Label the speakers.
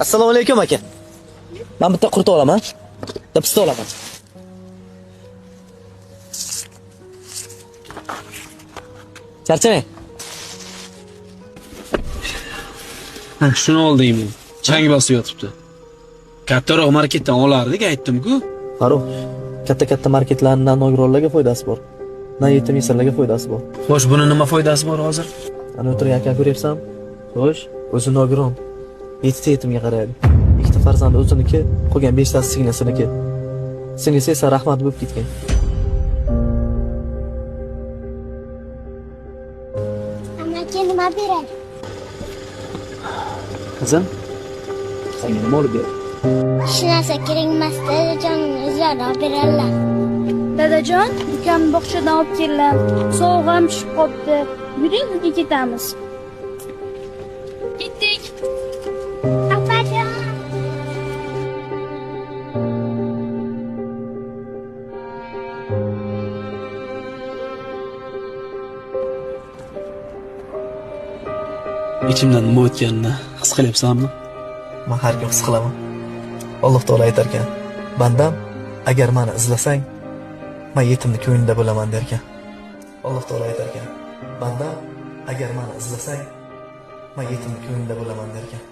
Speaker 1: Assalomu alaykum aka. Men bitta qurta olaman. Bitta pista olaman. Charchamang.
Speaker 2: Ha, shuni oldingmi? Chang bosib yotibdi. Kattaroq marketdan olardik, aytdim-ku.
Speaker 1: Farruh, katta marketlardan nogironlarga foydasi bor. Na yetim yesirlarga foydasi bor.
Speaker 2: Xo'sh, buni nima foydasi bor hozir?
Speaker 1: Ana o'tirgan aka ko'ryapsan? Xo'sh, o'zi nogiron. 7 yetimga qaraydi. 2 farzand o'ziniki, qolgan 5 tasi singlisiniki. Singlisi esa rahmat bo'lib ketgan.
Speaker 3: Amaga nima beradi?
Speaker 1: Qizim, senga nima olib ber?
Speaker 3: Hech narsa kerak emas, dadajonimni o'zlari olib beradilar.
Speaker 4: Dadajon, ukamni bog'chadan olib keldilar. Sovuq ham tushib qopti. Yuring, uyga ketamiz. Ketdik.
Speaker 3: Opajon.
Speaker 2: Ichimdan nima o'tganini his qilyapsanmi?
Speaker 1: Men har kun his qilaman. Alloh taolo aytar ekan, bandam, agar meni izlasang, men yetimni ko'nglida bo'laman der ekan. Alloh taolo aytar ekan, bandam, agar meni izlasang, men yetimni ko'nglida bo'laman der ekan.